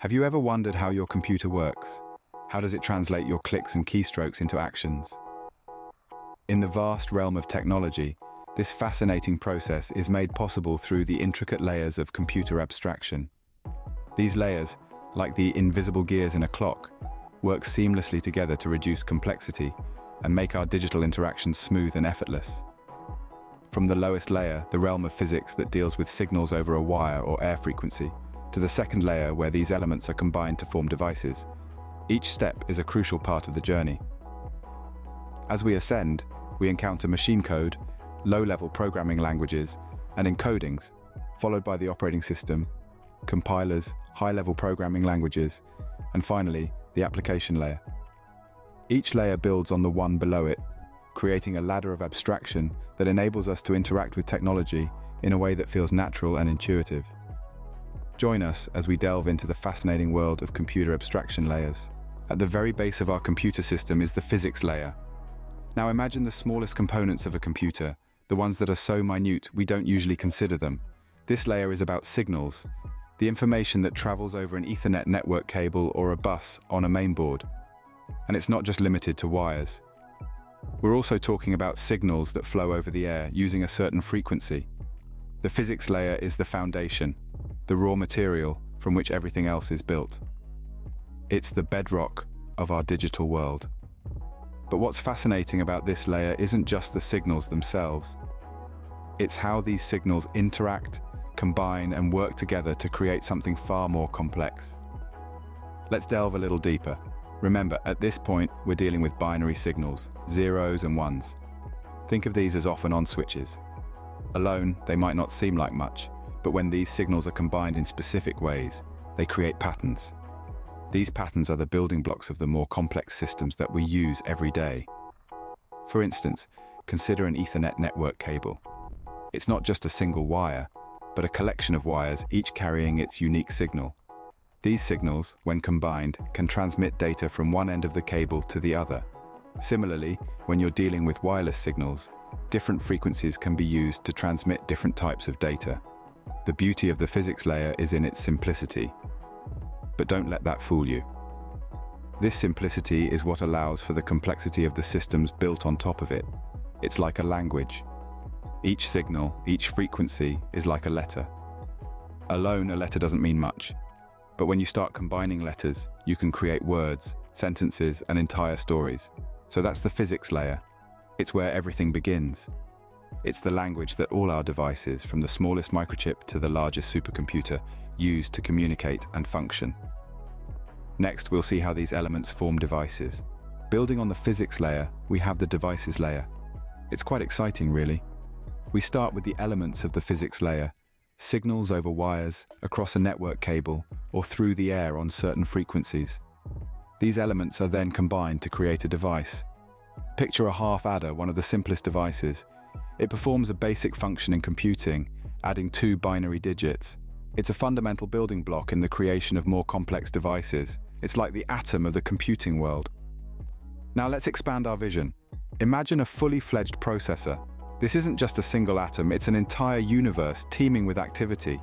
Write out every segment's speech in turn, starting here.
Have you ever wondered how your computer works? How does it translate your clicks and keystrokes into actions? In the vast realm of technology, this fascinating process is made possible through the intricate layers of computer abstraction. These layers, like the invisible gears in a clock, work seamlessly together to reduce complexity and make our digital interactions smooth and effortless. From the lowest layer, the realm of physics that deals with signals over a wire or air frequency, to the second layer where these elements are combined to form devices, each step is a crucial part of the journey. As we ascend, we encounter machine code, low-level programming languages, and encodings, followed by the operating system, compilers, high-level programming languages, and finally, the application layer. Each layer builds on the one below it, creating a ladder of abstraction that enables us to interact with technology in a way that feels natural and intuitive. Join us as we delve into the fascinating world of computer abstraction layers. At the very base of our computer system is the physics layer. Now imagine the smallest components of a computer, the ones that are so minute we don't usually consider them. This layer is about signals, the information that travels over an Ethernet network cable or a bus on a mainboard. And it's not just limited to wires. We're also talking about signals that flow over the air using a certain frequency. The physics layer is the foundation, the raw material from which everything else is built. It's the bedrock of our digital world. But what's fascinating about this layer isn't just the signals themselves. It's how these signals interact, combine, and work together to create something far more complex. Let's delve a little deeper. Remember, at this point, we're dealing with binary signals, zeros and ones. Think of these as off-and-on switches. Alone, they might not seem like much, but when these signals are combined in specific ways, they create patterns. These patterns are the building blocks of the more complex systems that we use every day. For instance, consider an Ethernet network cable. It's not just a single wire, but a collection of wires, each carrying its unique signal. These signals, when combined, can transmit data from one end of the cable to the other. Similarly, when you're dealing with wireless signals, different frequencies can be used to transmit different types of data. The beauty of the physics layer is in its simplicity. But don't let that fool you. This simplicity is what allows for the complexity of the systems built on top of it. It's like a language. Each signal, each frequency is like a letter. Alone, a letter doesn't mean much. But when you start combining letters, you can create words, sentences, and entire stories. So that's the physics layer. It's where everything begins. It's the language that all our devices, from the smallest microchip to the largest supercomputer, use to communicate and function. Next, we'll see how these elements form devices. Building on the physics layer, we have the devices layer. It's quite exciting, really. We start with the elements of the physics layer, signals over wires, across a network cable, or through the air on certain frequencies. These elements are then combined to create a device. Picture a half adder, one of the simplest devices. It performs a basic function in computing, adding 2 binary digits. It's a fundamental building block in the creation of more complex devices. It's like the atom of the computing world. Now let's expand our vision. Imagine a fully fledged processor. This isn't just a single atom, it's an entire universe teeming with activity.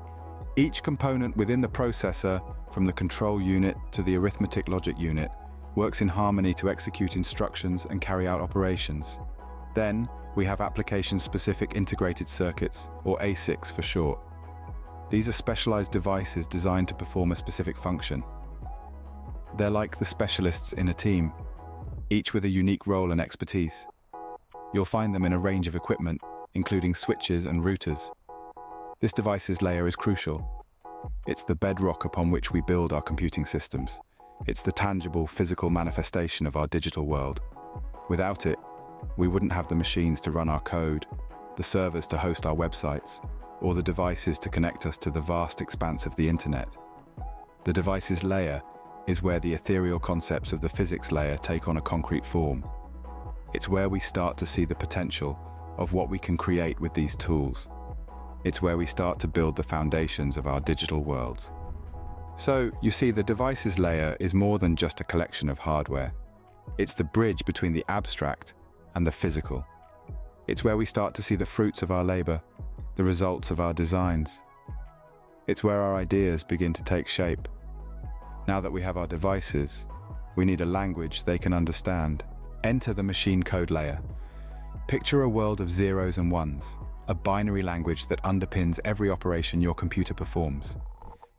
Each component within the processor, from the control unit to the arithmetic logic unit, works in harmony to execute instructions and carry out operations. Then, we have application-specific integrated circuits, or ASICs for short. These are specialized devices designed to perform a specific function. They're like the specialists in a team, each with a unique role and expertise. You'll find them in a range of equipment, including switches and routers. This devices layer is crucial. It's the bedrock upon which we build our computing systems. It's the tangible, physical manifestation of our digital world. Without it, we wouldn't have the machines to run our code, the servers to host our websites, or the devices to connect us to the vast expanse of the internet. The devices layer is where the ethereal concepts of the physics layer take on a concrete form. It's where we start to see the potential of what we can create with these tools. It's where we start to build the foundations of our digital worlds. So, you see, the devices layer is more than just a collection of hardware. It's the bridge between the abstract and the physical. It's where we start to see the fruits of our labor, the results of our designs. It's where our ideas begin to take shape. Now that we have our devices, we need a language they can understand. Enter the machine code layer. Picture a world of zeros and ones, a binary language that underpins every operation your computer performs.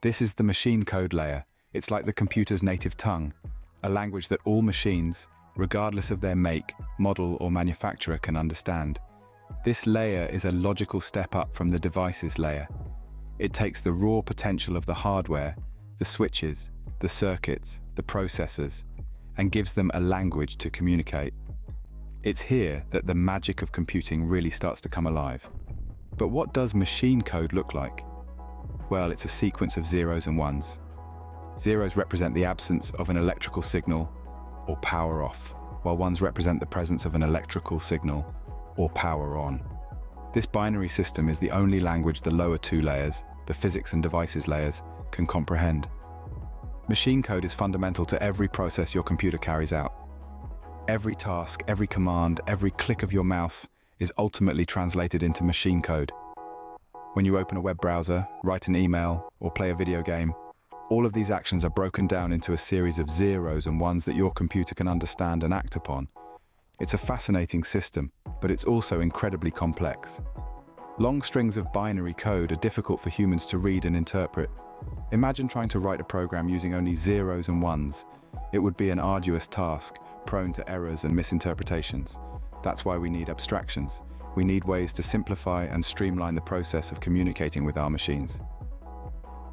This is the machine code layer. It's like the computer's native tongue, a language that all machines, regardless of their make, model, or manufacturer, can understand. This layer is a logical step up from the devices layer. It takes the raw potential of the hardware, the switches, the circuits, the processors, and gives them a language to communicate. It's here that the magic of computing really starts to come alive. But what does machine code look like? Well, it's a sequence of zeros and ones. Zeros represent the absence of an electrical signal or power off, while ones represent the presence of an electrical signal or power on. This binary system is the only language the lower two layers, the physics and devices layers, can comprehend. Machine code is fundamental to every process your computer carries out. Every task, every command, every click of your mouse is ultimately translated into machine code. When you open a web browser, write an email, or play a video game, all of these actions are broken down into a series of zeros and ones that your computer can understand and act upon. It's a fascinating system, but it's also incredibly complex. Long strings of binary code are difficult for humans to read and interpret. Imagine trying to write a program using only zeros and ones. It would be an arduous task, prone to errors and misinterpretations. That's why we need abstractions. We need ways to simplify and streamline the process of communicating with our machines.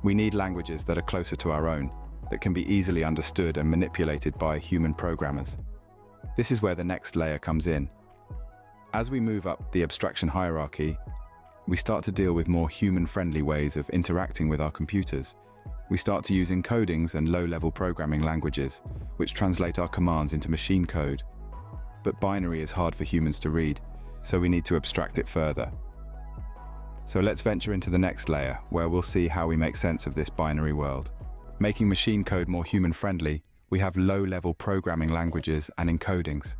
We need languages that are closer to our own, that can be easily understood and manipulated by human programmers. This is where the next layer comes in. As we move up the abstraction hierarchy, we start to deal with more human-friendly ways of interacting with our computers. We start to use encodings and low-level programming languages, which translate our commands into machine code. But binary is hard for humans to read, so we need to abstract it further. So let's venture into the next layer, where we'll see how we make sense of this binary world. Making machine code more human-friendly, we have low-level programming languages and encodings.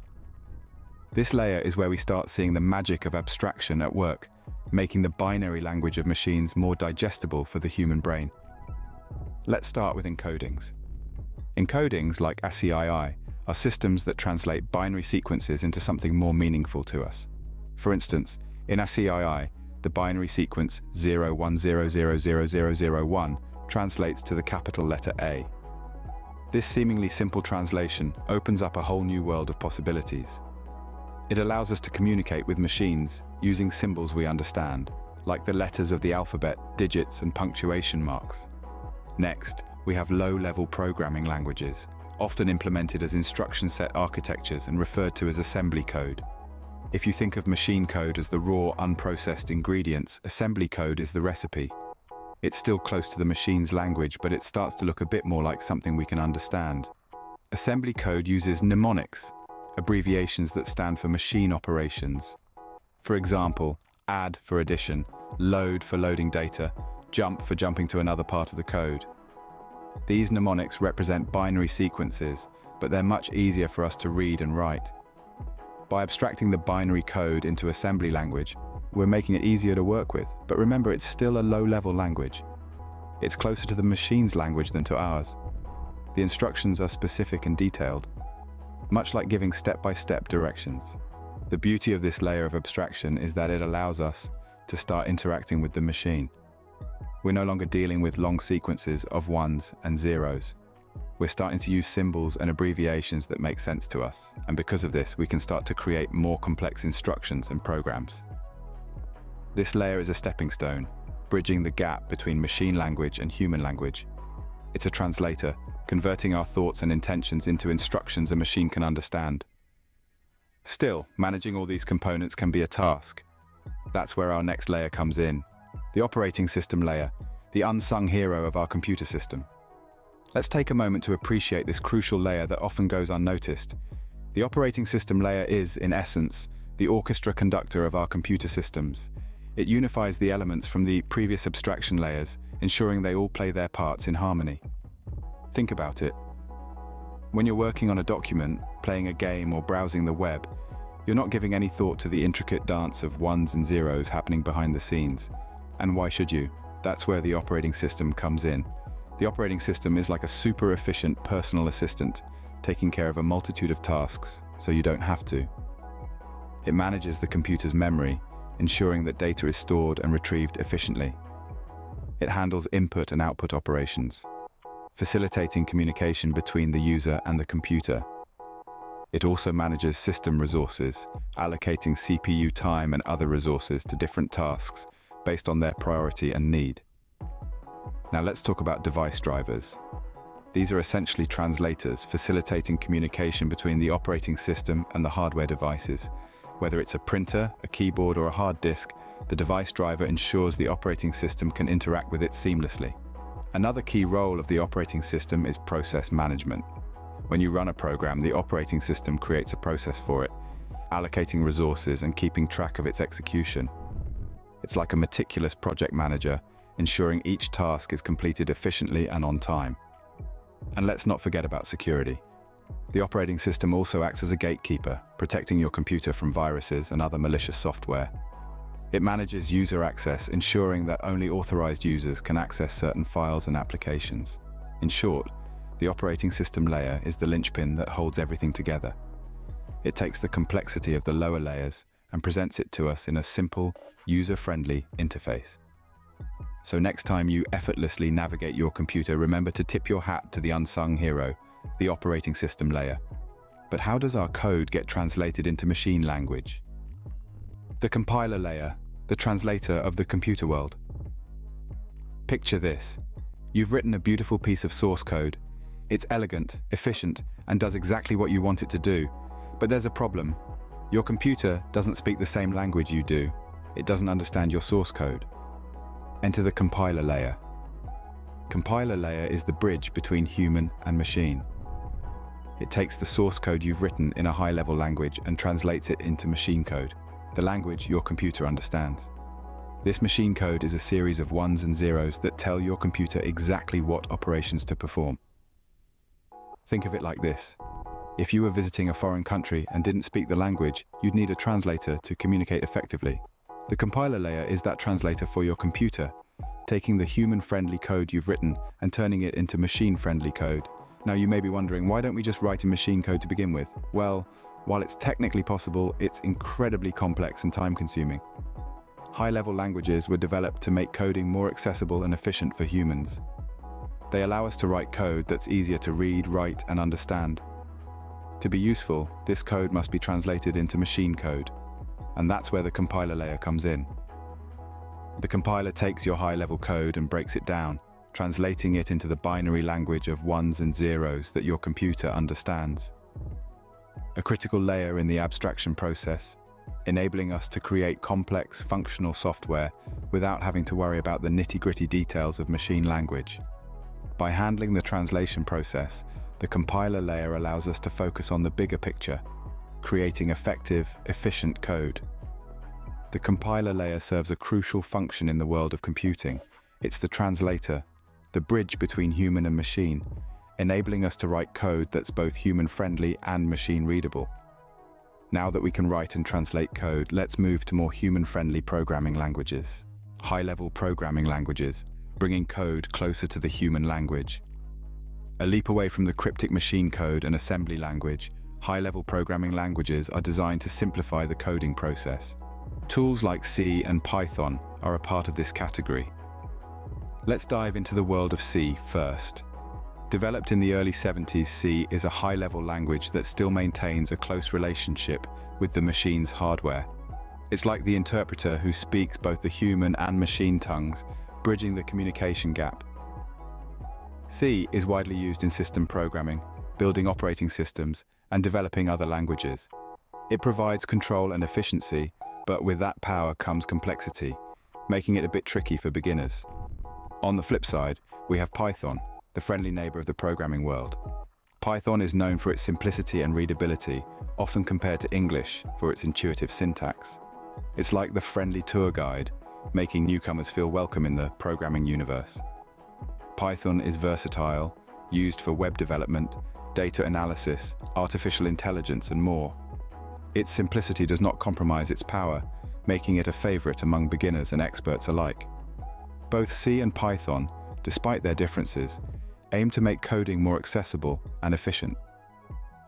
This layer is where we start seeing the magic of abstraction at work, making the binary language of machines more digestible for the human brain. Let's start with encodings. Encodings, like ASCII, are systems that translate binary sequences into something more meaningful to us. For instance, in ASCII, the binary sequence 01000001 translates to the capital letter A. This seemingly simple translation opens up a whole new world of possibilities. It allows us to communicate with machines using symbols we understand, like the letters of the alphabet, digits, and punctuation marks. Next, we have low-level programming languages, often implemented as instruction set architectures and referred to as assembly code. If you think of machine code as the raw, unprocessed ingredients, assembly code is the recipe. It's still close to the machine's language, but it starts to look a bit more like something we can understand. Assembly code uses mnemonics, abbreviations that stand for machine operations. For example, add for addition, load for loading data, jump for jumping to another part of the code. These mnemonics represent binary sequences, but they're much easier for us to read and write. By abstracting the binary code into assembly language, we're making it easier to work with, but remember, it's still a low-level language. It's closer to the machine's language than to ours. The instructions are specific and detailed, much like giving step-by-step directions. The beauty of this layer of abstraction is that it allows us to start interacting with the machine. We're no longer dealing with long sequences of ones and zeros. We're starting to use symbols and abbreviations that make sense to us, and because of this, we can start to create more complex instructions and programs. This layer is a stepping stone, bridging the gap between machine language and human language. It's a translator, converting our thoughts and intentions into instructions a machine can understand. Still, managing all these components can be a task. That's where our next layer comes in. The operating system layer, the unsung hero of our computer system. Let's take a moment to appreciate this crucial layer that often goes unnoticed. The operating system layer is, in essence, the orchestra conductor of our computer systems. It unifies the elements from the previous abstraction layers, ensuring they all play their parts in harmony. Think about it. When you're working on a document, playing a game, or browsing the web, you're not giving any thought to the intricate dance of ones and zeros happening behind the scenes. And why should you? That's where the operating system comes in. The operating system is like a super efficient personal assistant, taking care of a multitude of tasks, so you don't have to. It manages the computer's memory, ensuring that data is stored and retrieved efficiently. It handles input and output operations, facilitating communication between the user and the computer. It also manages system resources, allocating CPU time and other resources to different tasks based on their priority and need. Now let's talk about device drivers. These are essentially translators facilitating communication between the operating system and the hardware devices. Whether it's a printer, a keyboard, or a hard disk, the device driver ensures the operating system can interact with it seamlessly. Another key role of the operating system is process management. When you run a program, the operating system creates a process for it, allocating resources and keeping track of its execution. It's like a meticulous project manager, ensuring each task is completed efficiently and on time. And let's not forget about security. The operating system also acts as a gatekeeper, protecting your computer from viruses and other malicious software. It manages user access, ensuring that only authorized users can access certain files and applications. In short, the operating system layer is the linchpin that holds everything together. It takes the complexity of the lower layers and presents it to us in a simple, user-friendly interface. So next time you effortlessly navigate your computer, remember to tip your hat to the unsung hero, the operating system layer. But how does our code get translated into machine language? The compiler layer, the translator of the computer world. Picture this. You've written a beautiful piece of source code. It's elegant, efficient, and does exactly what you want it to do. But there's a problem. Your computer doesn't speak the same language you do. It doesn't understand your source code. Enter the compiler layer. Compiler layer is the bridge between human and machine. It takes the source code you've written in a high-level language and translates it into machine code, the language your computer understands. This machine code is a series of ones and zeros that tell your computer exactly what operations to perform. Think of it like this. If you were visiting a foreign country and didn't speak the language, you'd need a translator to communicate effectively. The compiler layer is that translator for your computer, taking the human-friendly code you've written and turning it into machine-friendly code. Now you may be wondering, why don't we just write in machine code to begin with? Well, while it's technically possible, it's incredibly complex and time-consuming. High-level languages were developed to make coding more accessible and efficient for humans. They allow us to write code that's easier to read, write, and understand. To be useful, this code must be translated into machine code, and that's where the compiler layer comes in. The compiler takes your high-level code and breaks it down, translating it into the binary language of ones and zeros that your computer understands. A critical layer in the abstraction process, enabling us to create complex, functional software without having to worry about the nitty-gritty details of machine language. By handling the translation process, the compiler layer allows us to focus on the bigger picture, creating effective, efficient code. The compiler layer serves a crucial function in the world of computing. It's the translator, the bridge between human and machine, enabling us to write code that's both human-friendly and machine-readable. Now that we can write and translate code, let's move to more human-friendly programming languages. High-level programming languages, bringing code closer to the human language. A leap away from the cryptic machine code and assembly language, high-level programming languages are designed to simplify the coding process. Tools like C and Python are a part of this category. Let's dive into the world of C first. Developed in the early 70s, C is a high-level language that still maintains a close relationship with the machine's hardware. It's like the interpreter who speaks both the human and machine tongues, bridging the communication gap. C is widely used in system programming, building operating systems, and developing other languages. It provides control and efficiency, but with that power comes complexity, making it a bit tricky for beginners. On the flip side, we have Python, the friendly neighbor of the programming world. Python is known for its simplicity and readability, often compared to English for its intuitive syntax. It's like the friendly tour guide, making newcomers feel welcome in the programming universe. Python is versatile, used for web development, data analysis, artificial intelligence, and more. Its simplicity does not compromise its power, making it a favorite among beginners and experts alike. Both C and Python despite their differences, aim to make coding more accessible and efficient.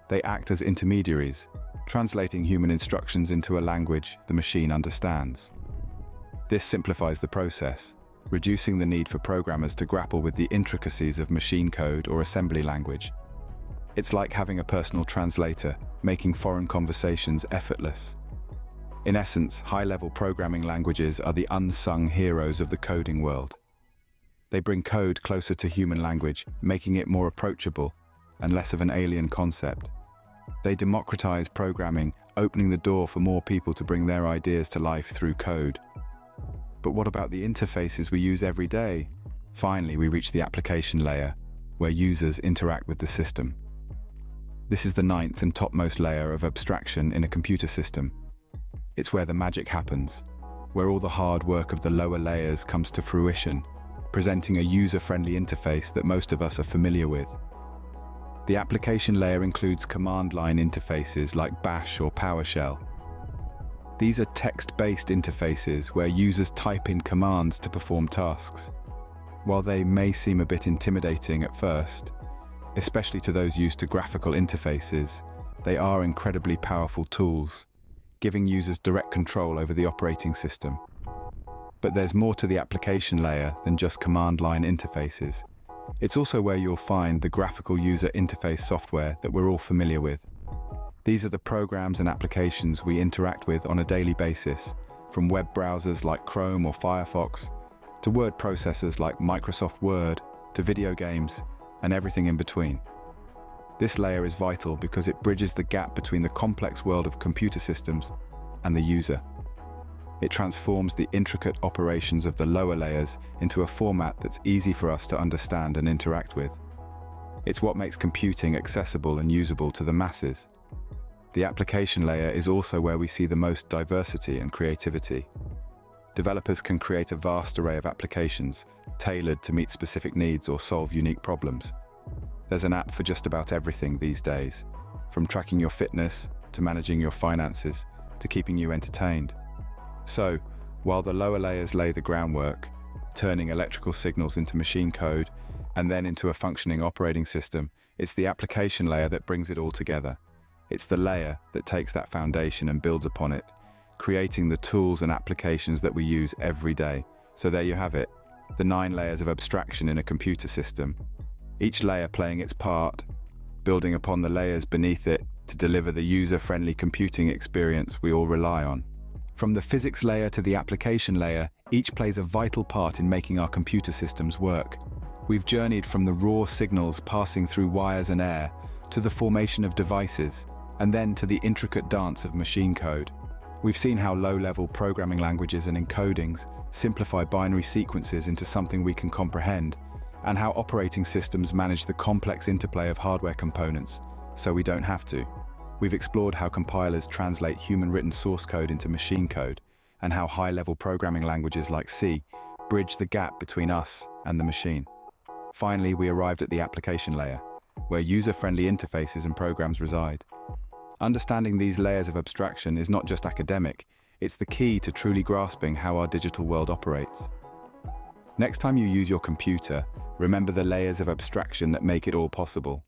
They act as intermediaries, translating human instructions into a language the machine understands. This simplifies the process, reducing the need for programmers to grapple with the intricacies of machine code or assembly language. It's like having a personal translator, making foreign conversations effortless. In essence, high-level programming languages are the unsung heroes of the coding world. They bring code closer to human language, making it more approachable and less of an alien concept. They democratize programming, opening the door for more people to bring their ideas to life through code. But what about the interfaces we use every day? Finally, we reach the application layer, where users interact with the system. This is the ninth and topmost layer of abstraction in a computer system. It's where the magic happens, where all the hard work of the lower layers comes to fruition, presenting a user-friendly interface that most of us are familiar with. The application layer includes command line interfaces like Bash or PowerShell. These are text-based interfaces where users type in commands to perform tasks. While they may seem a bit intimidating at first, especially to those used to graphical interfaces, they are incredibly powerful tools, giving users direct control over the operating system. But there's more to the application layer than just command line interfaces. It's also where you'll find the graphical user interface software that we're all familiar with. These are the programs and applications we interact with on a daily basis, from web browsers like Chrome or Firefox, to word processors like Microsoft Word, to video games, and everything in between. This layer is vital because it bridges the gap between the complex world of computer systems and the user. It transforms the intricate operations of the lower layers into a format that's easy for us to understand and interact with. It's what makes computing accessible and usable to the masses. The application layer is also where we see the most diversity and creativity. Developers can create a vast array of applications, tailored to meet specific needs or solve unique problems. There's an app for just about everything these days, from tracking your fitness, to managing your finances, to keeping you entertained. So, while the lower layers lay the groundwork, turning electrical signals into machine code and then into a functioning operating system, it's the application layer that brings it all together. It's the layer that takes that foundation and builds upon it, creating the tools and applications that we use every day. So there you have it, the 9 layers of abstraction in a computer system. Each layer playing its part, building upon the layers beneath it to deliver the user-friendly computing experience we all rely on. From the physics layer to the application layer, each plays a vital part in making our computer systems work. We've journeyed from the raw signals passing through wires and air, to the formation of devices, and then to the intricate dance of machine code. We've seen how low-level programming languages and encodings simplify binary sequences into something we can comprehend, and how operating systems manage the complex interplay of hardware components, so we don't have to. We've explored how compilers translate human-written source code into machine code, and how high-level programming languages like C bridge the gap between us and the machine. Finally, we arrived at the application layer, where user-friendly interfaces and programs reside. Understanding these layers of abstraction is not just academic, it's the key to truly grasping how our digital world operates. Next time you use your computer, remember the layers of abstraction that make it all possible.